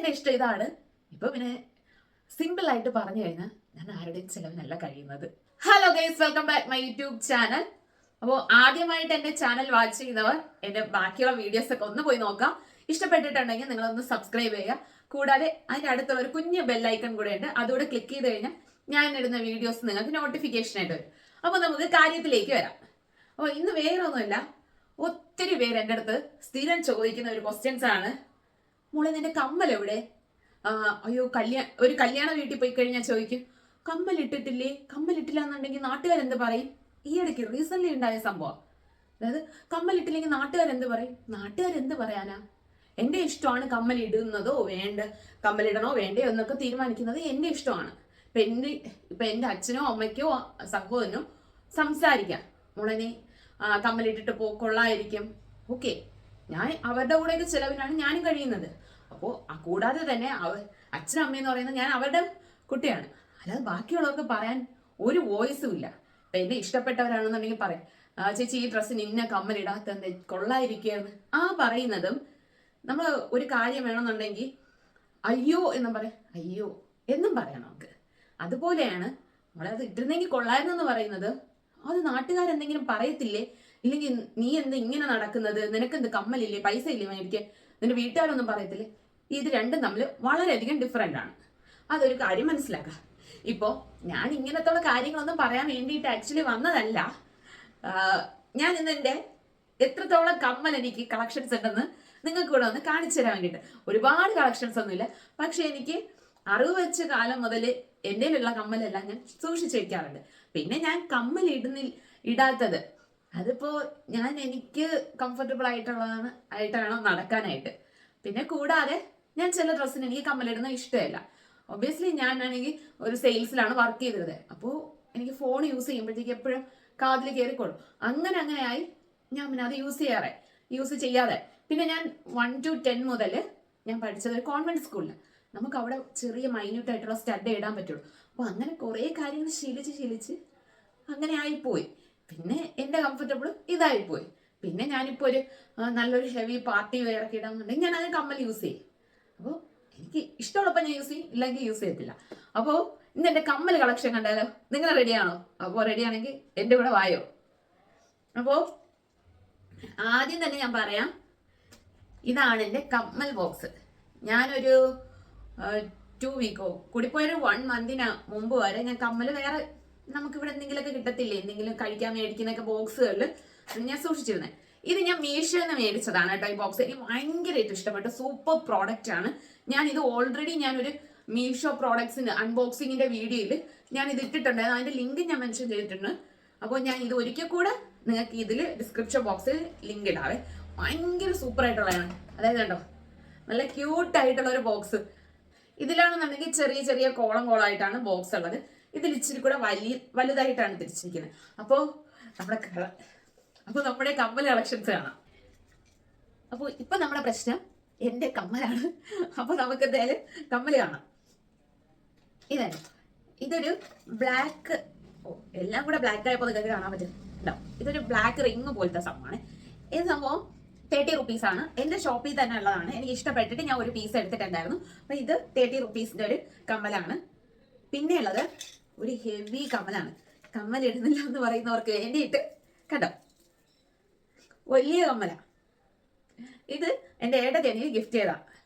എന്റെ ഇഷ്ടം ഇതാണ്. ഇപ്പൊ പിന്നെ സിമ്പിൾ ആയിട്ട് പറഞ്ഞു കഴിഞ്ഞാൽ ഞാൻ ആരുടെയും ചെലവിനല്ല കഴിയുന്നത്. Hello guys, welcome back my YouTube channel. അപ്പോൾ ആദ്യമായിട്ട് എന്റെ ചാനൽ വാച്ച് ചെയ്യുന്നവർ എന്റെ ബാക്കിയുള്ള വീഡിയോസ് ഒക്കെ ഒന്ന് പോയി നോക്കാം. ഇഷ്ടപ്പെട്ടിട്ടുണ്ടെങ്കിൽ നിങ്ങളൊന്ന് സബ്സ്ക്രൈബ് ചെയ്യുക. കൂടാതെ അതിന്റെ അടുത്തുള്ള ഒരു കുഞ്ഞു ബെല്ലൈക്കൺ കൂടെ ഉണ്ട്, അതുകൂടെ ക്ലിക്ക് ചെയ്ത് കഴിഞ്ഞാൽ ഞാൻ ഇടുന്ന വീഡിയോസ് നിങ്ങൾക്ക് നോട്ടിഫിക്കേഷൻ ആയിട്ട് വരും. അപ്പോൾ നമുക്ക് കാര്യത്തിലേക്ക് വരാം. അപ്പോൾ ഇന്ന് വേറെ ഒന്നുമില്ല, ഒത്തിരി പേര് എൻ്റെ അടുത്ത് സ്ഥിരം ചോദിക്കുന്ന ഒരു ക്വസ്റ്റ്യൻസ് ആണ്. മോളെ നിന്റെ കമ്മൽ എവിടെ? അയ്യോ ഒരു കല്യാണ വീട്ടിൽ പോയി കഴിഞ്ഞാൽ ചോദിക്കും, കമ്മലിട്ടിട്ടില്ലേ? കമ്മലിട്ടില്ല എന്നുണ്ടെങ്കിൽ നാട്ടുകാരെന്ത് പറയും? ഈ ഇടയ്ക്ക് റീസെന്റ് ഉണ്ടായ സംഭവം. അതായത് കമ്മലിട്ടില്ലെങ്കിൽ നാട്ടുകാരെന്ത് പറയും? നാട്ടുകാരെന്ത് പറയാനാ? എന്റെ ഇഷ്ടമാണ് കമ്മലിടുന്നതോ കമ്മലിടണോ വേണ്ടയോ എന്നൊക്കെ തീരുമാനിക്കുന്നത് എന്റെ ഇഷ്ടമാണ്. ഇപ്പൊ എന്റെ അച്ഛനോ അമ്മയ്ക്കോ സഹോദരനോ സംസാരിക്കാം, മോളെ നീ കമ്മലിട്ടിട്ട് കൊള്ളായിരിക്കും, ഓക്കെ, ഞാൻ അവരുടെ കൂടെയൊക്കെ ചിലവിനാണ് ഞാനും കഴിയുന്നത്. അപ്പോൾ കൂടാതെ തന്നെ അച്ഛനും അമ്മയെന്ന് പറയുന്നത് ഞാൻ അവരുടെ കുട്ടിയാണ്. അല്ലാതെ ബാക്കിയുള്ളവർക്ക് പറയാൻ ഒരു വോയിസും ഇല്ല. ഇപ്പൊ എന്നെ ഇഷ്ടപ്പെട്ടവരാണെന്നുണ്ടെങ്കിൽ പറയാം, ചേച്ചി ഈ ഡ്രസ്സിന് ഇന്ന കമ്മലിടാത്ത കൊള്ളായിരിക്കുകയെന്ന് പറയുന്നതും, നമ്മൾ ഒരു കാര്യം വേണമെന്നുണ്ടെങ്കിൽ അയ്യോ എന്നും പറയാം, അയ്യോ എന്നും പറയാം നമുക്ക്. അതുപോലെയാണ് നമ്മളത് ഇട്ടിരുന്നെങ്കിൽ കൊള്ളായിരുന്നെന്ന് പറയുന്നത്. അത് നാട്ടുകാരെന്തെങ്കിലും പറയത്തില്ലേ? ഇല്ലെങ്കിൽ നീ എന്ത് ഇങ്ങനെ നടക്കുന്നത്, നിനക്കെന്ത് കമ്മലില്ലേ, പൈസ ഇല്ലേ മേടിക്കാൻ, നിന്റെ വീട്ടുകാരൊന്നും പറയത്തില്ലേ? ഇത് രണ്ടും തമ്മിൽ വളരെയധികം ഡിഫറെന്റ് ആണ്. അതൊരു കാര്യം മനസ്സിലാക്കാം. ഇപ്പോ ഞാൻ ഇങ്ങനത്തുള്ള കാര്യങ്ങളൊന്നും പറയാൻ വേണ്ടിയിട്ട് ആക്ച്വലി വന്നതല്ല. ഞാൻ ഇന്ന് എൻ്റെ എത്രത്തോളം കമ്മൽ എനിക്ക് കളക്ഷൻസ് ഉണ്ടെന്ന് നിങ്ങൾക്ക് കൂടെ ഒന്ന് കാണിച്ചു തരാൻ വേണ്ടിയിട്ട്. ഒരുപാട് കളക്ഷൻസ് ഒന്നുമില്ല, പക്ഷെ എനിക്ക് അറിവ് വെച്ച കാലം മുതൽ എൻ്റെ ഉള്ള കമ്മലെല്ലാം ഞാൻ സൂക്ഷിച്ചു വെക്കാറുണ്ട്. പിന്നെ ഞാൻ കമ്മൽ ഇടാത്തത് അതിപ്പോ എനിക്ക് കംഫർട്ടബിൾ ആയിട്ടാണോ നടക്കാനായിട്ട്. പിന്നെ കൂടാതെ ഞാൻ ചില ഡ്രസ്സിന് എനിക്ക് കമ്മലിടുന്ന ഇഷ്ടമല്ല. ഒബ്വിയസ്ലി ഞാനാണെങ്കിൽ ഒരു സെയിൽസിലാണ് വർക്ക് ചെയ്തിരുന്നത്. അപ്പോൾ എനിക്ക് ഫോൺ യൂസ് ചെയ്യുമ്പോഴത്തേക്ക് എപ്പോഴും കാതിൽ കയറിക്കൊള്ളും. അങ്ങനെയായി ഞാൻ പിന്നെ അത് യൂസ് ചെയ്യാതെ പിന്നെ ഞാൻ 1 to 10 മുതൽ ഞാൻ പഠിച്ചത് ഒരു കോൺവെന്റ് സ്കൂളിൽ. നമുക്ക് അവിടെ ചെറിയ മൈന്യൂട്ട് ആയിട്ടുള്ള സ്റ്റഡ് ഇടാൻ പറ്റുള്ളൂ. അപ്പോൾ അങ്ങനെ കുറേ കാര്യങ്ങൾ ശീലിച്ച് അങ്ങനെ ആയിപ്പോയി. പിന്നെ എൻ്റെ കംഫർട്ടബിൾ ഇതായിപ്പോയി. പിന്നെ ഞാനിപ്പോൾ ഒരു നല്ലൊരു ഹെവി പാർട്ടി വെയർ ഒക്കെ ഇടാന്നുണ്ടെങ്കിൽ ഞാൻ അത് കമ്മൽ യൂസ് ചെയ്യും. അപ്പോൾ എനിക്ക് ഇഷ്ടമുള്ളപ്പോൾ ഞാൻ യൂസ് ചെയ്യും, ഇല്ലെങ്കിൽ യൂസ് ചെയ്യത്തില്ല. അപ്പോൾ ഇന്ന് എൻ്റെ കമ്മൽ കളക്ഷൻ കണ്ടാലോ? നിങ്ങൾ റെഡിയാണോ? അപ്പോൾ റെഡിയാണെങ്കിൽ എൻ്റെ കൂടെ വായോ. അപ്പോൾ ആദ്യം തന്നെ ഞാൻ പറയാം, ഇതാണ് എൻ്റെ കമ്മൽ ബോക്സ്. ഞാനൊരു 2 വീക്കോ കൂടിപ്പോയൊരു 1 മന്തിന് മുമ്പ് വരെ ഞാൻ കമ്മൽ വേറെ നമുക്കിവിടെ എന്തെങ്കിലുമൊക്കെ കിട്ടത്തില്ലേ, എന്തെങ്കിലും കഴിക്കാൻ മേടിക്കുന്നൊക്കെ ബോക്സുകളിൽ ഞാൻ സൂക്ഷിച്ചിരുന്നത്. ഇത് ഞാൻ മീഷോയിൽ നിന്ന് മേടിച്ചതാണ് കേട്ടോ. ഈ ബോക്സ് എനിക്ക് ഭയങ്കരമായിട്ട് ഇഷ്ടപ്പെട്ട സൂപ്പർ പ്രോഡക്റ്റ് ആണ്. ഞാൻ ഇത് ഓൾറെഡി ഞാനൊരു മീഷോ പ്രോഡക്ട്സിന് അൺബോക്സിങ്ങിന്റെ വീഡിയോയിൽ ഞാൻ ഇത് ഇട്ടിട്ടുണ്ടായിരുന്നു. അതിന്റെ ലിങ്ക് ഞാൻ മെൻഷൻ ചെയ്തിട്ടുണ്ട്. അപ്പോൾ ഞാൻ ഇത് ഒരിക്കൽ കൂടെ നിങ്ങൾക്ക് ഇതിൽ ഡിസ്ക്രിപ്ഷൻ ബോക്സിൽ ലിങ്ക് ഇടാവേ. ഭയങ്കര സൂപ്പർ ആയിട്ടുള്ളതാണ്. അതായത് കണ്ടോ, നല്ല ക്യൂട്ട് ആയിട്ടുള്ള ഒരു ബോക്സ്. ഇതിലാണെന്നുണ്ടെങ്കിൽ ചെറിയ ചെറിയ കോളായിട്ടാണ് ബോക്സ് ഉള്ളത്. ഇതിൽ ഇച്ചിരി കൂടെ വലുതായിട്ടാണ് തിരിച്ചിരിക്കുന്നത്. അപ്പോൾ നമ്മുടെ കമ്മൽ കളക്ഷൻസ് കാണാം. അപ്പോൾ ഇപ്പൊ നമ്മുടെ പ്രശ്നം എന്റെ കമ്മലാണ്. അപ്പൊ നമുക്ക് എന്തായാലും കമ്മൽ കാണാം. ഇതൊരു ബ്ലാക്ക്, എല്ലാം കൂടെ ബ്ലാക്ക് ആയപ്പോൾ നിങ്ങൾക്ക് കാണാൻ പറ്റും. ഇതൊരു ബ്ലാക്ക് റിങ് പോലത്തെ സംഭവമാണ്. ഇത് സംഭവം 30 rupees ആണ്. എന്റെ ഷോപ്പിൽ തന്നെ ഉള്ളതാണ്. എനിക്ക് ഇഷ്ടപ്പെട്ടിട്ട് ഞാൻ ഒരു പീസ് എടുത്തിട്ടുണ്ടായിരുന്നു. അപ്പൊ ഇത് 30 rupeesന്റെ ഒരു കമ്മലാണ്. പിന്നെ ഉള്ളത് ഒരു ഹെവി കമ്മലാണ്. കമ്മൽ ഇടുന്നില്ല എന്ന് പറയുന്നവർക്ക് വേണ്ടിയിട്ട് കണ്ടോ, വലിയ കമ്മല. ഇത് എൻ്റെ ഏട്ടത്തി എനിക്ക് ഗിഫ്റ്റ് ചെയ്താ.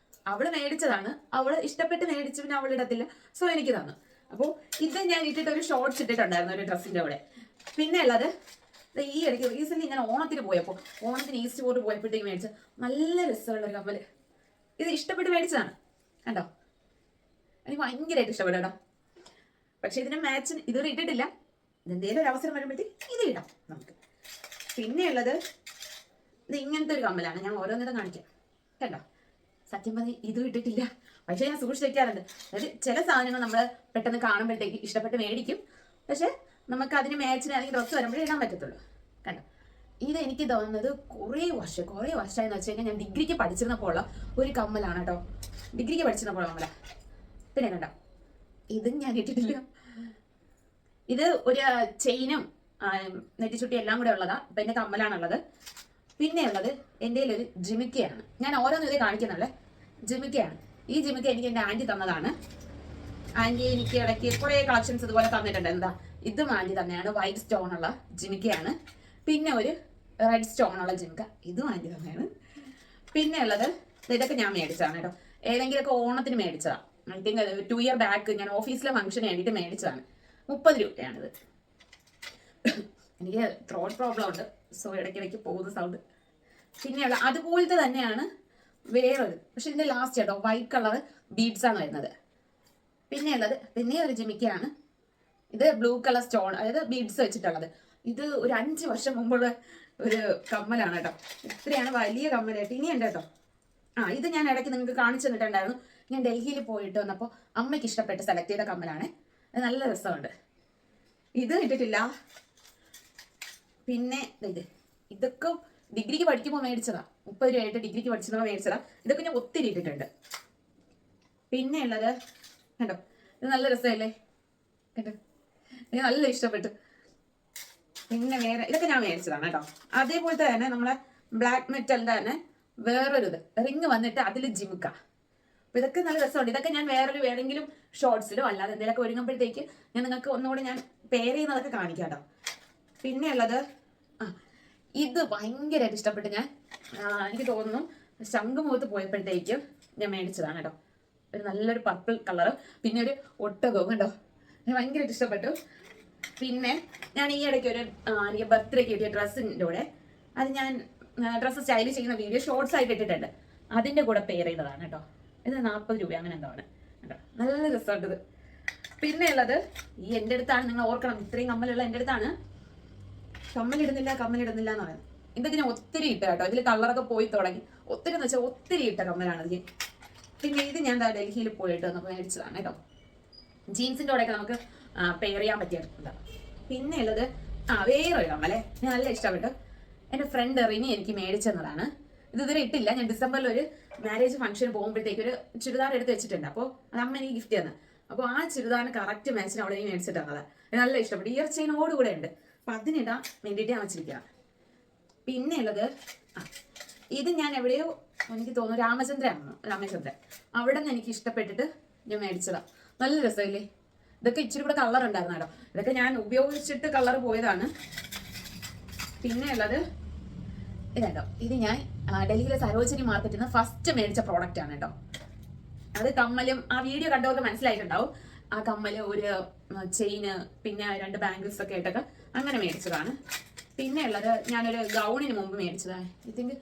അവള് മേടിച്ചതാണ്, അവള് ഇഷ്ടപ്പെട്ട് മേടിച്ചു, പിന്നെ അവൾ ഇടത്തില്ല, സോ എനിക്ക് തന്നു. അപ്പോൾ ഇത് ഞാൻ ഇട്ടിട്ട് ഒരു ഷോർട്സ് ഇട്ടിട്ടുണ്ടായിരുന്നു ഒരു ഡ്രസ്സിന്റെ കൂടെ. പിന്നെ ഉള്ളത് ഈ ഇടയ്ക്ക് റീസെന്റ് ഞാൻ ഓണത്തിന് ഈസ്റ്റ് പോയിട്ട് പോയപ്പോഴത്തേക്ക് മേടിച്ച നല്ല രസമുള്ള ഒരു കമ്മല്. ഇത് ഇഷ്ടപ്പെട്ട് മേടിച്ചതാണ് കണ്ടോ. എനിക്ക് ഭയങ്കരമായിട്ട് ഇഷ്ടപ്പെട്ടു കേട്ടോ. പക്ഷെ ഇതിന് മാച്ചിന് ഇതുവരെ ഇട്ടിട്ടില്ല. ഇതെന്തേലും ഒരു അവസരം വരുമ്പോഴത്തേക്ക് ഇത് ഇടാം നമുക്ക്. പിന്നെ ഉള്ളത് ഇത് ഇങ്ങനത്തെ ഒരു കമ്മലാണ്. ഞാൻ ഓരോന്നിടം കാണിക്കാം കേട്ടോ. സത്യം പറഞ്ഞ് ഇതും ഇട്ടിട്ടില്ല, പക്ഷെ ഞാൻ സൂക്ഷിച്ച് വെക്കാറുണ്ട്. അതായത് ചില സാധനങ്ങൾ നമ്മൾ പെട്ടെന്ന് കാണുമ്പോഴത്തേക്ക് ഇഷ്ടപ്പെട്ട് മേടിക്കും, പക്ഷെ നമുക്ക് അതിന് മാച്ചിന് അല്ലെങ്കിൽ ഡ്രസ്സ് വരുമ്പോഴേ ഇടാൻ പറ്റത്തുള്ളൂ കണ്ടോ. ഇത് എനിക്ക് തോന്നുന്നത് കുറേ വർഷമായെന്ന് വെച്ച് കഴിഞ്ഞാൽ ഞാൻ ഡിഗ്രിക്ക് പഠിച്ചിരുന്നപ്പോൾ ഉള്ള ഒരു കമ്മലാണ് കേട്ടോ. ഡിഗ്രിക്ക് പഠിച്ചിരുന്നപ്പോൾ കമ്മല. പിന്നെ കണ്ടോ, ഇതും ഞാൻ ഇട്ടിട്ടില്ല. ഇത് ഒരു ചെയിനും നെറ്റിച്ചുട്ടി എല്ലാം കൂടെ ഉള്ളതാ. അപ്പൊ എന്റെ കമ്മലാണുള്ളത്. പിന്നെ ഉള്ളത് എൻ്റെ ഒരു ജിമിക്കയാണ്. ഞാൻ ഓരോന്നും ഇത് കാണിക്കുന്നുള്ളേ. ജിമിക്കയാണ്. ഈ ജിമിക്ക എനിക്ക് എൻ്റെ ആൻറ്റി തന്നതാണ്. ആൻറ്റി എനിക്ക് ഇടയ്ക്ക് കുറേ കളക്ഷൻസ് ഇതുപോലെ തന്നിട്ടുണ്ട്. എന്താ ഇതും ആൻറ്റി തന്നെയാണ്. വൈറ്റ് സ്റ്റോൺ ഉള്ള ജിമിക്കയാണ്. പിന്നെ ഒരു റെഡ് സ്റ്റോൺ ഉള്ള ജിമിക്ക, ഇതും ആൻറ്റി തന്നെയാണ്. പിന്നെ ഉള്ളത് ഇതൊക്കെ ഞാൻ മേടിച്ചതാണ് കേട്ടോ. ഏതെങ്കിലുമൊക്കെ ഓണത്തിന് മേടിച്ചതാണ്. ഐ തിങ്ക് 2 ഇയർ ബാക്ക് ഞാൻ ഓഫീസിലെ ഫംഗ്ഷന് വേണ്ടിയിട്ട് മേടിച്ചതാണ്. 30 രൂപയാണിത്. എനിക്ക് ത്രോട്ട് പ്രോബ്ലം ഉണ്ട്, സോ ഇടയ്ക്കിടയ്ക്ക് പോകുന്ന സൗണ്ട്. പിന്നെയുള്ള അതുപോലത്തെ തന്നെയാണ് വേറൊരു, പക്ഷെ ഇതിന്റെ ലാസ്റ്റ് കേട്ടോ വൈറ്റ് കളർ ബീഡ്സ് ആണ് വരുന്നത്. പിന്നെയുള്ളത് പിന്നെ ഒരു ജിമിക്കയാണ്. ഇത് ബ്ലൂ കളർ സ്റ്റോൺ, അതായത് ബീഡ്സ് വെച്ചിട്ടുള്ളത്. ഇത് ഒരു 5 വർഷം മുമ്പുള്ള ഒരു കമ്മലാണ് കേട്ടോ. ഇത്രയാണ് വലിയ കമ്മലായിട്ട്. ഇനിയുണ്ട് കേട്ടോ. ഇത് ഞാൻ ഇടയ്ക്ക് നിങ്ങൾക്ക് കാണിച്ചു തന്നിട്ടുണ്ടായിരുന്നു. ഞാൻ ഡൽഹിയിൽ പോയിട്ട് വന്നപ്പോൾ അമ്മയ്ക്ക് ഇഷ്ടപ്പെട്ട് സെലക്ട് ചെയ്ത കമ്മലാണ്. അത് നല്ല രസമുണ്ട്. ഇത് ഇട്ടിട്ടില്ല. പിന്നെ ഇതൊക്കെ ഡിഗ്രിക്ക് പഠിക്കുമ്പോൾ മേടിച്ചതാ. 30 രൂപയായിട്ട് ഡിഗ്രിക്ക് പഠിച്ചപ്പോൾ മേടിച്ചതാ. ഇതൊക്കെ ഞാൻ ഒത്തിരി ഇട്ടിട്ടുണ്ട്. പിന്നെ ഉള്ളത് കണ്ടോ, ഇത് നല്ല രസമല്ലേ കേട്ടോ, എനിക്ക് നല്ല ഇഷ്ടപ്പെട്ടു. പിന്നെ വേറെ ഇതൊക്കെ ഞാൻ മേടിച്ചതാണ് കേട്ടോ. അതേപോലത്തെ തന്നെ നമ്മളെ ബ്ലാക്ക് മെറ്റലിന്റെ തന്നെ വേറൊരു റിങ് വന്നിട്ട് അതിൽ ജിമുക്ക. അപ്പൊ ഇതൊക്കെ നല്ല രസമുണ്ട്. ഇതൊക്കെ ഞാൻ വേറെങ്കിലും ഷോർട്സിലോ അല്ലാതെ എന്തെങ്കിലുമൊക്കെ ഒരുങ്ങുമ്പോഴത്തേക്ക് ഞാൻ നിങ്ങൾക്ക് ഒന്നുകൂടി ഞാൻ പെയർ ചെയ്യുന്നതൊക്കെ കാണിക്കാം കേട്ടോ. പിന്നെ ഉള്ളത് ഇത് ഭയങ്കരമായിട്ട് ഇഷ്ടപ്പെട്ട് ഞാൻ എനിക്ക് തോന്നുന്നു ശംഖുമുഖത്ത് പോയപ്പോഴത്തേക്കും ഞാൻ മേടിച്ചതാണ് കേട്ടോ. ഒരു നല്ലൊരു പർപ്പിൾ കളറ്, പിന്നെ ഒരു ഒട്ടകവും കേട്ടോ. എനിക്ക് ഭയങ്കരമായിട്ട് ഇഷ്ടപ്പെട്ടു. പിന്നെ ഞാൻ ഈ ഇടയ്ക്ക് എനിക്ക് ബർത്ത്ഡേക്ക് കിട്ടിയ ഡ്രസ്സിൻ്റെ കൂടെ അത് ഞാൻ ഡ്രസ്സ് സ്റ്റൈൽ ചെയ്യുന്ന വീഡിയോ ഷോർട്സ് ആയിട്ട് ഇട്ടിട്ടുണ്ട്. അതിൻ്റെ കൂടെ പെയർ ചെയ്തതാണ് കേട്ടോ. ഇത് 40 രൂപ അങ്ങനെ എന്തോ ആണ് കേട്ടോ. നല്ല രസമുണ്ട് ഇത്. പിന്നെ ഉള്ളത് ഈ എൻ്റെ അടുത്താണ്, നിങ്ങൾ ഓർക്കണം, ഇത്രയും കമ്മലുള്ള എൻ്റെ അടുത്താണ്. കമ്മലിടുന്നില്ല എന്ന് പറയുന്നത്. ഇതൊക്കെ ഞാൻ ഒത്തിരി ഇട്ട കേട്ടോ. ഇതിൽ കളറൊക്കെ പോയി തുടങ്ങി. ഒത്തിരി എന്ന് വെച്ചാൽ ഒത്തിരി ഇട്ട കമ്മലാണ് ഇത്. പിന്നെ ഇത് ഞാൻ ഡൽഹിയിൽ പോയിട്ട് വന്നപ്പോൾ മേടിച്ചതാണ് കേട്ടോ. ജീൻസിൻ്റെ കൂടെയൊക്കെ നമുക്ക് പെയർ ചെയ്യാൻ പറ്റിയിട്ടുണ്ട്. പിന്നെ ഉള്ളത് വേറൊരു കമ്മലെ ഞാൻ നല്ല ഇഷ്ടപ്പെട്ടു. എൻ്റെ ഫ്രണ്ട് റിനി എനിക്ക് മേടിച്ചെന്നതാണ്. ഇത് ഇതുവരെ ഇട്ടില്ല. ഞാൻ ഡിസംബറിൽ ഒരു മാരേജ് ഫംഗ്ഷന് പോകുമ്പോഴത്തേക്ക് ഒരു ചുരിദാർ എടുത്ത് വെച്ചിട്ടുണ്ട്. അപ്പോൾ അത് അമ്മ എനിക്ക് ഗിഫ്റ്റ് തന്നു. അപ്പോൾ ആ ചുരിദാറിന് കറക്റ്റ് മാച്ചിന് അവളെ മേടിച്ചിട്ട് തന്നത്. നല്ല ഇഷ്ടപ്പെട്ടു. ഇയർ ചെയിനോട് കൂടെ ഉണ്ട്. അപ്പം അതിനിടാൻ വേണ്ടിയിട്ട് ഞാൻ വെച്ചിരിക്കുകയാണ്. പിന്നെ ഉള്ളത് ഇത് ഞാൻ എവിടെയോ എനിക്ക് തോന്നുന്നു രാമചന്ദ്രൻ അവിടെ നിന്ന് എനിക്ക് ഇഷ്ടപ്പെട്ടിട്ട് ഞാൻ മേടിച്ചതാണ്. നല്ല രസമില്ലേ? ഇതൊക്കെ ഇച്ചിരി കൂടെ കളർ ഉണ്ടായിരുന്നു കേട്ടോ. ഇതൊക്കെ ഞാൻ ഉപയോഗിച്ചിട്ട് കളർ പോയതാണ്. പിന്നെ ഉള്ളത് ഇതേട്ടോ, ഇത് ഞാൻ ഡൽഹിയിലെ സരോജിനി മാർക്കറ്റിൽ നിന്ന് ഫസ്റ്റ് മേടിച്ച പ്രോഡക്റ്റ് ആണ് കേട്ടോ. അത് കമ്മലും ആ വീഡിയോ കണ്ടവർക്ക് മനസ്സിലായിട്ടുണ്ടാവും. ആ കമ്മല്, ഒരു ചെയിന്, പിന്നെ 2 ബാംഗിൾസ് ഒക്കെ ആയിട്ടൊക്കെ അങ്ങനെ മേടിച്ചതാണ്. പിന്നെ ഉള്ളത് ഞാനൊരു ഗൗണിന് മുമ്പ് മേടിച്ചതാണ്. ഐ തിങ്ക്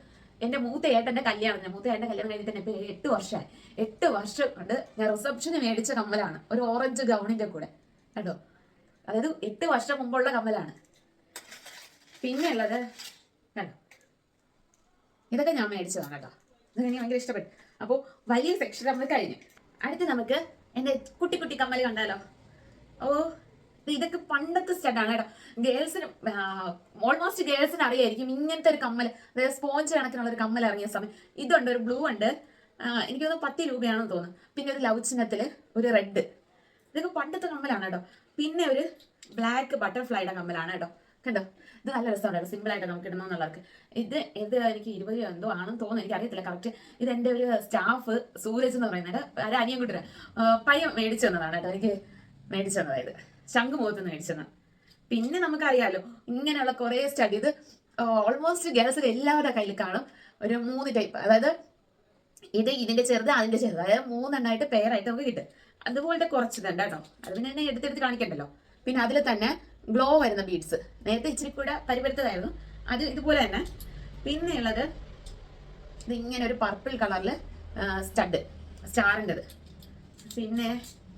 എൻ്റെ മൂത്ത ഏട്ടൻ്റെ കല്യാണം കഴിഞ്ഞിട്ട് തന്നെ ഇപ്പോൾ 8 വർഷമായി. 8 വർഷം കൊണ്ട് ഞാൻ റിസപ്ഷന് മേടിച്ച കമ്മലാണ്. ഒരു ഓറഞ്ച് ഗൗണിൻ്റെ കൂടെ കേട്ടോ. അതായത് 8 വർഷം മുമ്പുള്ള കമ്മലാണ്. പിന്നെ ഉള്ളത് കേട്ടോ, ഇതൊക്കെ ഞാൻ മേടിച്ചതാണ് കേട്ടോ. ഇതൊക്കെ എനിക്ക് ഭയങ്കര ഇഷ്ടപ്പെട്ടു. അപ്പോൾ വലിയ സെക്ഷൻ നമ്മൾ കഴിഞ്ഞു. അടുത്ത് നമുക്ക് എൻ്റെ കുട്ടി കുട്ടി കമ്മൽ കണ്ടാലോ. ഇതൊക്കെ പണ്ടത്തെ സ്റ്റഡാണ് കേട്ടോ. ഗേൾസിന് ഓൾമോസ്റ്റ് ഗേൾസിന് അറിയായിരിക്കും ഇങ്ങനത്തെ ഒരു കമ്മൽ, അതായത് സ്പോഞ്ച് കണക്കിനുള്ള ഒരു കമ്മൽ ഇറങ്ങിയ സമയം. ഇതുണ്ട്, ഒരു ബ്ലൂ ഉണ്ട്, എനിക്ക് തോന്നുന്നു 10 രൂപയാണെന്ന് തോന്നുന്നു. പിന്നെ ഒരു ലവ് ചിഹ്നത്തിൽ ഒരു റെഡ്. ഇതൊക്കെ പണ്ടത്തെ കമ്മലാണ് കേട്ടോ. പിന്നെ ഒരു ബ്ലാക്ക് ബട്ടർഫ്ലൈയുടെ കമ്മലാണ് കേട്ടോ. കണ്ടോ, ഇത് നല്ല രസമാണ്. സിമ്പിൾ ആയിട്ട് നമുക്ക് ഇടണമെന്നുള്ളവർക്ക്. ഇത് എനിക്ക് 20 എന്തോ ആണെന്ന് തോന്നുന്നു, എനിക്ക് അറിയത്തില്ല കറക്റ്റ്. ഇത് എൻ്റെ ഒരു സ്റ്റാഫ് സൂരജ് എന്ന് പറയുന്നത് ഒരു അനിയൻ കൂട്ടര് പയ്യൻ മേടിച്ചു തന്നതാണ് കേട്ടോ. എനിക്ക് മേടിച്ചു തന്നതായത് ശംഖുമുഖത്ത് നിന്ന് മേടിച്ചതാണ്. പിന്നെ നമുക്കറിയാലോ ഇങ്ങനെയുള്ള കുറേ സ്റ്റഡി, ഇത് ഓൾമോസ്റ്റ് ഗേൾസിൽ എല്ലാവരുടെ കയ്യിൽ കാണും. ഒരു 3 ടൈപ്പ്, അതായത് ഇതിന്റെ ചെറുത് അതിന്റെ ചെറുത്, അതായത് 3 എണ്ണമായിട്ട് പെയറായിട്ട് നമുക്ക് കിട്ടും. അതുപോലത്തെ കുറച്ചിതുണ്ട് കേട്ടോ. അത് പിന്നെ എന്നെ എടുത്തെടുത്ത് കാണിക്കണ്ടല്ലോ. പിന്നെ അതിൽ തന്നെ ഗ്ലോ വരുന്ന ബീഡ്സ്, നേരത്തെ ഇച്ചിരി കൂടെ പരിപരുത്തതായിരുന്നു, അത് ഇതുപോലെ തന്നെ. പിന്നെ ഉള്ളത് ഇതിങ്ങനെ ഒരു പർപ്പിൾ കളറിൽ സ്റ്റാറിൻ്റെത്. പിന്നെ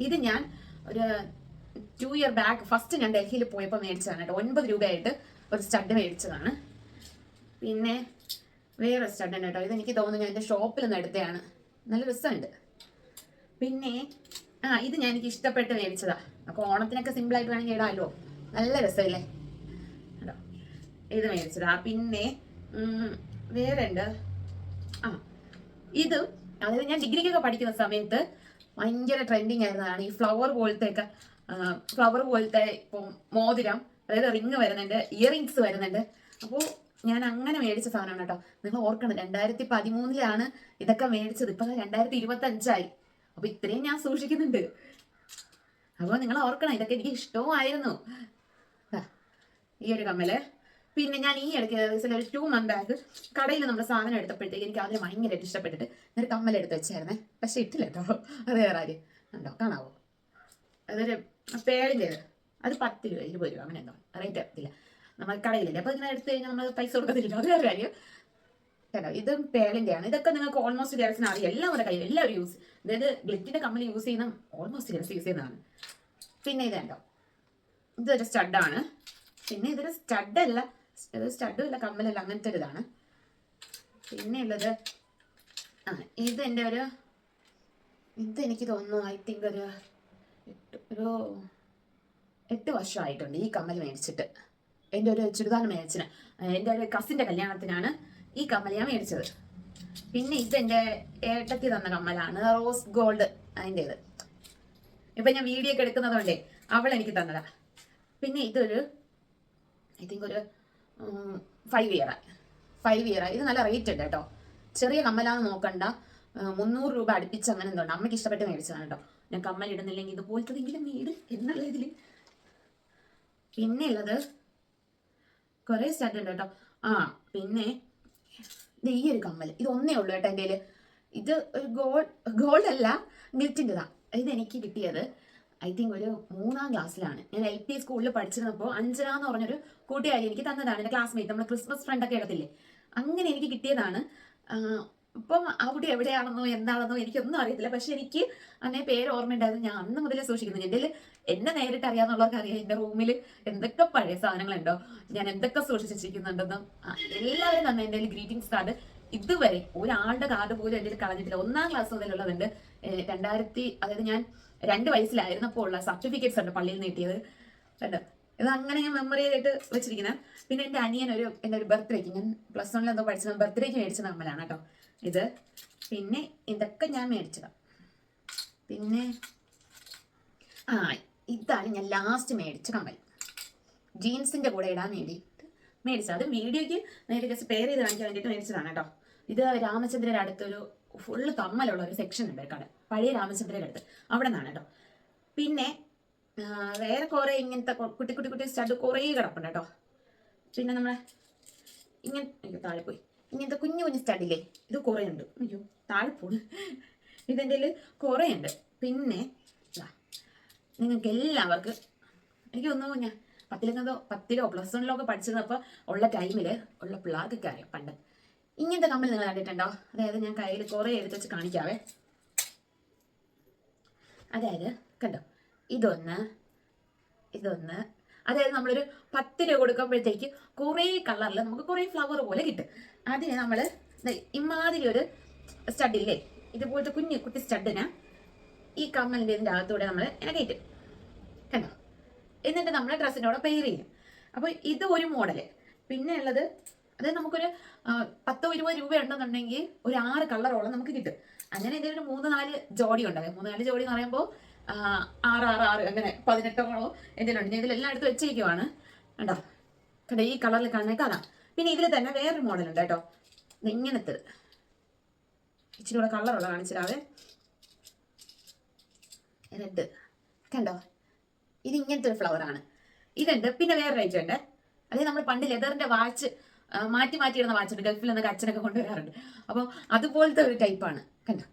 ഇത് ഞാൻ ഒരു 2 ഇയർ ബാക്ക് ഫസ്റ്റ് ഞാൻ ഡൽഹിയിൽ പോയപ്പോൾ മേടിച്ചതാണ് കേട്ടോ. 9 രൂപയായിട്ട് ഒരു സ്റ്റഡ് മേടിച്ചതാണ്. പിന്നെ വേറെ സ്റ്റഡ് ഉണ്ട് കേട്ടോ. ഇതെനിക്ക് തോന്നുന്നു ഞാൻ എൻ്റെ ഷോപ്പിൽ നിന്ന് എടുത്തതാണ്. നല്ല രസമുണ്ട്. പിന്നെ ഇത് ഞാൻ എനിക്ക് ഇഷ്ടപ്പെട്ട് മേടിച്ചതാ. അപ്പോൾ ഓണത്തിനൊക്കെ സിമ്പിളായിട്ട് വേണമെങ്കിൽ ഇടാമല്ലോ. നല്ല രസമില്ലേ കേട്ടോ. ഇത് മേടിച്ചതാ. പിന്നെ വേറെ ഉണ്ട് ഇത്, അതായത് ഞാൻ ഡിഗ്രിക്കൊക്കെ പഠിക്കുന്ന സമയത്ത് ഭയങ്കര ട്രെൻഡിങ് ആയിരുന്നതാണ് ഈ ഫ്ലവർ പോലത്തെ ഇപ്പം മോതിരം, അതായത് റിങ് വരുന്നുണ്ട്, ഇയറിങ്സ് വരുന്നുണ്ട്. അപ്പോൾ ഞാൻ അങ്ങനെ മേടിച്ച സാധനമാണ് കേട്ടോ. നിങ്ങൾ ഓർക്കണം 2013 ഇതൊക്കെ മേടിച്ചത്. ഇപ്പൊ 2025 അപ്പൊ ഇത്രയും ഞാൻ സൂക്ഷിക്കുന്നുണ്ട്. അപ്പോൾ നിങ്ങൾ ഓർക്കണം, ഇതൊക്കെ എനിക്ക് ഇഷ്ടവുമായിരുന്നു. ഈ ഒരു കമ്മല്. പിന്നെ ഞാൻ ഈ ഇടയ്ക്ക് ഒരു 2 month ബാക്ക് കടയിൽ നമ്മൾ സാധനം എടുത്തപ്പോഴത്തേക്ക് എനിക്ക് അതിന് ഭയങ്കരമായിട്ട് ഇഷ്ടപ്പെട്ടിട്ട് ഞാൻ കമ്മൽ എടുത്ത് വെച്ചായിരുന്നേ. പക്ഷെ ഇട്ടില്ല കേട്ടോ. അത് വേറെ ആര് ഉണ്ടോ കാണാവോ? അതൊരു പേളിൻ്റെ അത് 10 രൂപ 20 രൂപ അങ്ങനെ എന്തോ റേറ്റ് എത്തില്ല. നമ്മൾ കടയിലില്ല. അപ്പോൾ ഇങ്ങനെ എടുത്തു കഴിഞ്ഞാൽ നമ്മൾ പൈസ കൊടുക്കത്തില്ല. അത് വേറെ കാര്യം കേട്ടോ. ഇതും പേളിൻ്റെയാണ്. ഇതൊക്കെ നിങ്ങൾക്ക് ഓൾമോസ്റ്റ് ഗേൾസിന് അറിയാം. എല്ലാവരുടെ കയ്യിൽ എല്ലാവരും യൂസ്, അതായത് ഗ്ലിറ്റിൻ്റെ കമ്മൽ യൂസ് ചെയ്യുന്ന ഓൾമോസ്റ്റ് ഗേൾസ് യൂസ് ചെയ്യുന്നതാണ്. പിന്നെ ഇതുണ്ടോ, ഇതൊരു സ്റ്റഡാണ്. പിന്നെ ഇതൊരു സ്റ്റഡല്ല, ഇത് സ്റ്റഡും ഇല്ല കമ്മലല്ല, അങ്ങനത്തെ ഒരു ഇതാണ്. പിന്നെ ഉള്ളത് ഇതെനിക്ക് തോന്നുന്നു ഐ തിങ്ക് ഒരു 8 വർഷമായിട്ടുണ്ട് ഈ കമ്മൽ മേടിച്ചിട്ട്. എൻ്റെ ഒരു ചുരിദാർ മേടിച്ചിന്, എൻ്റെ ഒരു കസിൻ്റെ കല്യാണത്തിനാണ് ഈ കമ്മൽ ഞാൻ മേടിച്ചത്. പിന്നെ ഇതെൻ്റെ ഏട്ടത്തി തന്ന കമ്മലാണ്, റോസ് ഗോൾഡ് അതിൻ്റേത്. ഇപ്പം ഞാൻ വീഡിയോ ഒക്കെ എടുക്കുന്നതുകൊണ്ടേ അവൾ എനിക്ക് തന്നതാ. പിന്നെ ഇതൊരു ഐ തിങ്ക് ഒരു 5 ഇയർ. ഇത് നല്ല റേറ്റ് ഉണ്ട് കേട്ടോ. ചെറിയ കമ്മലാന്ന് നോക്കണ്ട, 300 രൂപ അടുപ്പിച്ച് അങ്ങനെ എന്തോണ്ട്. അമ്മയ്ക്ക് ഇഷ്ടപ്പെട്ട് മേടിച്ചതാണ് കേട്ടോ. ഞാൻ കമ്മൽ ഇടുന്നില്ലെങ്കിൽ ഇതുപോലത്തെങ്കിലും വീട് എന്നുള്ള ഇതിൽ. പിന്നെ ഉള്ളത് കുറേ സ്റ്റഡ് ഉണ്ട് കേട്ടോ. പിന്നെ ഈ ഒരു കമ്മൽ, ഇത് ഒന്നേ ഉള്ളൂ കേട്ടോ എൻ്റെ കയ്യിൽ. ഇത് ഒരു ഗോൾഡ് അല്ല, ഗ്ലിറ്റിൻ്റെതാ. ഇതെനിക്ക് കിട്ടിയത് ഐ തിങ്ക് ഒരു 3ാം ക്ലാസ്സിലാണ്. ഞാൻ LP സ്കൂളിൽ പഠിച്ചിരുന്നപ്പോൾ അഞ്ജന എന്ന് പറഞ്ഞൊരു കൂട്ടുകാരി എനിക്ക് തന്നതാണ്. എൻ്റെ ക്ലാസ്മേറ്റ്, നമ്മൾ ക്രിസ്മസ് ഫ്രണ്ടൊക്കെ എടുത്തില്ലേ, അങ്ങനെ എനിക്ക് കിട്ടിയതാണ്. ഇപ്പം ആ കുട്ടി എവിടെയാണെന്നോ എന്താണെന്നോ എനിക്കൊന്നും അറിയത്തില്ല. പക്ഷെ എനിക്ക് അന്നേ പേര് ഓർമ്മയുണ്ടായിരുന്നു. ഞാൻ അന്ന് മുതലേ സൂക്ഷിക്കുന്നു. എൻ്റെ എന്നെ നേരിട്ട് അറിയാവുന്നവർക്ക് അറിയാം എൻ്റെ റൂമിൽ എന്തൊക്കെ പഴയ സാധനങ്ങളുണ്ടോ, ഞാൻ എന്തൊക്കെ സൂക്ഷിച്ച് വെച്ചിരിക്കുന്നുണ്ടെന്നും. എല്ലാവരും തന്നെ എൻ്റെ ഗ്രീറ്റിംഗ്സ് കാർഡ് ഇതുവരെ ഒരാളുടെ കാർഡ് പോലും എൻ്റെ കളഞ്ഞിട്ടില്ല. 1ാം ക്ലാസ് മുതലുള്ളതുണ്ട്. 2000 അതായത് ഞാൻ 2 വയസ്സിലായിരുന്നപ്പോൾ ഉള്ള സർട്ടിഫിക്കറ്റ്സ് ഉണ്ട് പള്ളിയിൽ നിന്ന് കിട്ടിയത്. കണ്ടോ, ഇത് അങ്ങനെ ഞാൻ മെമ്മറി ചെയ്തിട്ട് വെച്ചിരിക്കുന്നത്. പിന്നെ എൻ്റെ അനിയൻ എൻ്റെ ഒരു ബർത്ത്ഡേക്ക്, ഞാൻ +1 എന്തോ പഠിച്ചത്, ബർത്ത്ഡേക്ക് മേടിച്ച കമ്മലാണ് കേട്ടോ ഇത്. പിന്നെ ഇതൊക്കെ ഞാൻ മേടിച്ചതാണ്. പിന്നെ ഇതാണ് ഞാൻ ലാസ്റ്റ് മേടിച്ച കമ്മൽ. ജീൻസിൻ്റെ കൂടെ ഇടാൻ വേണ്ടിയിട്ട് മേടിച്ചത്. അത് വീഡിയോയ്ക്ക് നേരെ ജസ്റ്റ് പെയർ ചെയ്ത് കാണിക്കാൻ വേണ്ടിയിട്ട് മേടിച്ചതാണ് കേട്ടോ. ഇത് രാമചന്ദ്രൻ്റെ അടുത്തൊരു ഫുള്ള് കമ്മലുള്ള ഒരു സെക്ഷൻ ഉണ്ട് കട, പഴയ രാമചന്ദ്രൻ്റെ അടുത്ത്, അവിടെ നിന്നാണ് കേട്ടോ. പിന്നെ വേറെ കുറേ ഇങ്ങനത്തെ കുട്ടി സ്റ്റഡ് കുറേ കിടപ്പുണ്ട് കേട്ടോ. പിന്നെ നമ്മളെ താഴെ പോയി ഇങ്ങനത്തെ കുഞ്ഞു സ്റ്റഡില്ലേ, ഇത് കുറേ ഉണ്ട്. അയ്യോ താഴെ പോണ്, ഇതെൻ്റെ കുറേ ഉണ്ട്. പിന്നെ നിങ്ങൾക്ക് എല്ലാവർക്കും എനിക്ക് തോന്നുന്നു ഞാൻ 10ലോ +1 പഠിച്ചിരുന്നപ്പോൾ ഉള്ള ടൈമിൽ ഉള്ള പിള്ളേർക്കൊക്കെ അറിയാം. പണ്ട് ഇങ്ങനത്തെ കമ്മൽ നിങ്ങൾ കണ്ടിട്ടുണ്ടോ? അതായത് ഞാൻ കയ്യിൽ കുറേ എടുത്ത് വെച്ച് കാണിക്കാവേ. അതായത് കണ്ടോ, ഇതൊന്ന് അതായത് നമ്മളൊരു 10 രൂപ കൊടുക്കുമ്പോഴത്തേക്ക് കുറേ കളറിൽ നമുക്ക് കുറേ ഫ്ലവർ പോലെ കിട്ടും. അതിന് നമ്മൾ ഇമാതിരി ഒരു സ്റ്റഡില്ലേ, ഇതുപോലത്തെ കുട്ടി സ്റ്റഡിന് ഈ കമ്മലിൻ്റെ ഇതിൻ്റെ അകത്തൂടെ നമ്മൾ കയറ്റും കണ്ടോ. എന്നിട്ട് നമ്മൾ ഡ്രസ്സിനോട് പെയർ ചെയ്യും. അപ്പോൾ ഇത് ഒരു മോഡല്. പിന്നെ ഉള്ളത് അതായത് നമുക്കൊരു 10-20 രൂപ ഉണ്ടെന്നുണ്ടെങ്കിൽ ഒരു 6 കളറോളം നമുക്ക് കിട്ടും. അങ്ങനെ ഇതിൽ ഒരു 3-4 ജോഡി ഉണ്ടാകും. 3-4 ജോഡി എന്ന് പറയുമ്പോൾ 6 അങ്ങനെ 18ഓളം എന്തെങ്കിലും ഉണ്ട്. ഞാൻ ഇതിലെല്ലാം എടുത്ത് വെച്ചിരിക്കുവാണ് കേട്ടോ. കണ്ടോ, ഈ കളറിൽ കാണുന്ന കാണാം. പിന്നെ ഇതിൽ തന്നെ വേറൊരു മോഡലുണ്ട് കേട്ടോ, ഇങ്ങനത്തെ ഇച്ചിരി കൂടെ കളറുള്ള കാണിച്ചിട്ടാവേ. റെഡ് കണ്ടോ, ഇത് ഇങ്ങനത്തെ ഒരു ഫ്ലവറാണ്. ഇതുണ്ട്. പിന്നെ വേറെ റേറ്റ് ഉണ്ട്. അതായത് നമ്മൾ പണ്ട് ലെതറിന്റെ വാച്ച് മാറ്റിയിടുന്ന വാച്ചുണ്ട്, ഗൾഫിൽ നിന്നൊക്കെ അച്ഛനൊക്കെ കൊണ്ടുവരാറുണ്ട്. അപ്പോൾ അതുപോലത്തെ ഒരു ടൈപ്പാണ് കണ്ടോ.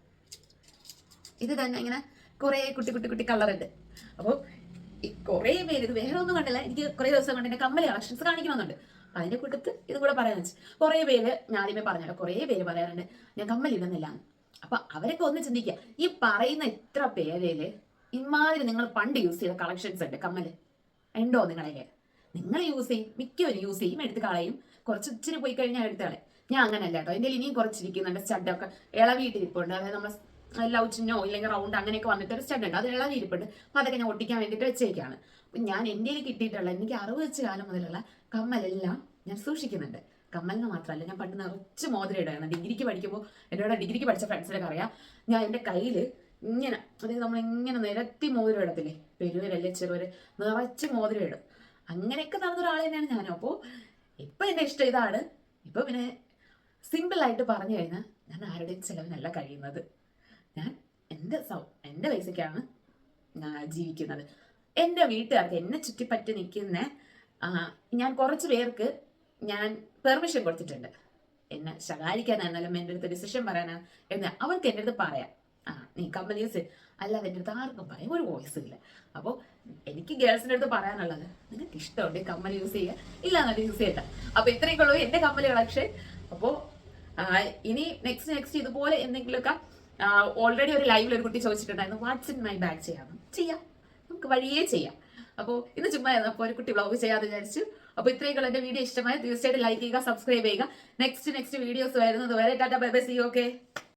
ഇത് തന്നെ ഇങ്ങനെ കുറേ കുട്ടി കളറുണ്ട്. അപ്പോൾ ഈ കുറേ പേര്, ഇത് വേറെ ഒന്നും കണ്ടില്ല, എനിക്ക് കുറേ ദിവസം കൊണ്ട് എൻ്റെ കമ്മൽ കളക്ഷൻസ് കാണിക്കണമെന്നുണ്ട്. അപ്പം അതിൻ്റെ കൂട്ടത്ത് ഇതും കൂടെ പറയാൻ വെച്ചു. കുറേ പേര്, ഞാൻ ആദ്യമേ പറഞ്ഞല്ലോ, കുറേ പേര് പറയാറുണ്ട് ഞാൻ കമ്മൽ ഇടുന്നില്ല. അപ്പം അവരൊക്കെ ഒന്ന് ചിന്തിക്കുക, ഈ പറയുന്ന ഇത്ര പേരിൽ ഇമാതിരി നിങ്ങൾ പണ്ട് യൂസ് ചെയ്ത കളക്ഷൻസ് ഉണ്ട് കമ്മൽ ഉണ്ടോ നിങ്ങളെ? നിങ്ങൾ യൂസ് ചെയ്യും, മിക്കവരും യൂസ് ചെയ്യും, എടുത്ത് കളയും. കുറച്ച് ഇച്ചിരി പോയി കഴിഞ്ഞാൽ എടുത്ത് കളയും. ഞാൻ അങ്ങനെയല്ല കേട്ടോ. എൻ്റെ ഇനിയും കുറച്ചിരിക്കുന്നുണ്ട് സ്റ്റഡൊക്കെ ഇളവിയിട്ടിരിപ്പുണ്ട്. അതായത് നമ്മൾ ലവ് ചിഹ്നോ ഇല്ലെങ്കിൽ റൗണ്ട് അങ്ങനെയൊക്കെ വന്നിട്ട് ഒരു സ്റ്റഡ് ഉണ്ട്, അത് ഇളവിയിരിപ്പുണ്ട്. അപ്പോൾ അതൊക്കെ ഞാൻ ഒട്ടിക്കാൻ വേണ്ടിയിട്ട് വെച്ചേക്കാണ്. അപ്പം ഞാൻ എൻ്റെ കിട്ടിയിട്ടുള്ള എനിക്ക് 60 കാലം മുതലുള്ള കമ്മലെല്ലാം ഞാൻ സൂക്ഷിക്കുന്നുണ്ട്. കമ്മലിന് മാത്രമല്ല, ഞാൻ പണ്ട് നിറച്ച് മോതിരം ഇടായിരുന്നു. ഡിഗ്രിക്ക് പഠിക്കുമ്പോൾ എന്നോട് ഡിഗ്രിക്ക് പഠിച്ച ഫ്രണ്ട്സിനൊക്കെ അറിയാം, ഞാൻ എൻ്റെ കയ്യിൽ ഇങ്ങനെ, അതായത് നമ്മളിങ്ങനെ നിരത്തി മോതിരം ഇടത്തില്ലേ, പെരുവരല്ലേ ചെറുവര്, നിറച്ച് മോതിരം ഇടും. അങ്ങനെയൊക്കെ നടന്നൊരാൾ തന്നെയാണ് ഞാനും. അപ്പോൾ ഇപ്പം എൻ്റെ ഇഷ്ടം ഇതാണ്. ഇപ്പൊ പിന്നെ സിമ്പിളായിട്ട് പറഞ്ഞു കഴിഞ്ഞാൽ ഞാൻ ആരുടെയും ചിലവിനല്ല കഴിയുന്നത്. ഞാൻ എൻ്റെ പൈസയ്ക്കാണ് ജീവിക്കുന്നത്. എൻ്റെ വീട്ടുകാർക്ക് എന്നെ ചുറ്റിപ്പറ്റി നിൽക്കുന്ന ഞാൻ കുറച്ച് പേർക്ക് ഞാൻ പെർമിഷൻ കൊടുത്തിട്ടുണ്ട്. എന്നെ ശകാരിക്കാനായിരുന്നാലും എൻ്റെ അടുത്ത് ഡിസിഷൻ പറയാനാ എന്ന് അവർക്ക് എൻ്റെ അടുത്ത് പറയാം. നീ കമ്പനി യൂസ് അല്ലാതെ എൻ്റെ അടുത്ത് ആർക്കും പറയാം ഒരു വോയിസ് ഇല്ല. അപ്പോൾ എനിക്ക് ഗേൾസിൻ്റെ അടുത്ത് പറയാനുള്ളത്, നിങ്ങൾക്ക് ഇഷ്ടമുണ്ട് കമ്പനി യൂസ് ചെയ്യുക, ഇല്ല എന്നല്ല യൂസ് ചെയ്യട്ടെ. അപ്പോൾ ഇത്രയൊക്കെ ഉള്ളൂ എൻ്റെ കമ്പനി കളക്ഷൻ. അപ്പോൾ ഇനി നെക്സ്റ്റ് ഇതുപോലെ എന്തെങ്കിലുമൊക്കെ ഓൾറെഡി ഒരു ലൈവിൽ ഒരു കുട്ടി ചോദിച്ചിട്ടുണ്ടായിരുന്നു വാട്ട്സ് ഇൻ മൈ ബാഗ് ചെയ്യാം, നമുക്ക് വഴിയേ ചെയ്യാം. അപ്പോൾ ഇന്ന് ചുമ്മാ അപ്പോൾ ഒരു കുട്ടി വ്ളോഗ് ചെയ്യാതെ വിചാരിച്ചു. അപ്പോൾ ഇത്രയൊക്കെ എൻ്റെ വീഡിയോ ഇഷ്ടമായ തീർച്ചയായിട്ടും ലൈക്ക് ചെയ്യുക, സബ്സ്ക്രൈബ് ചെയ്യുക. നെക്സ്റ്റ് വീഡിയോസ് വരുന്നത് വരെ tata bye bye, see you. Okay.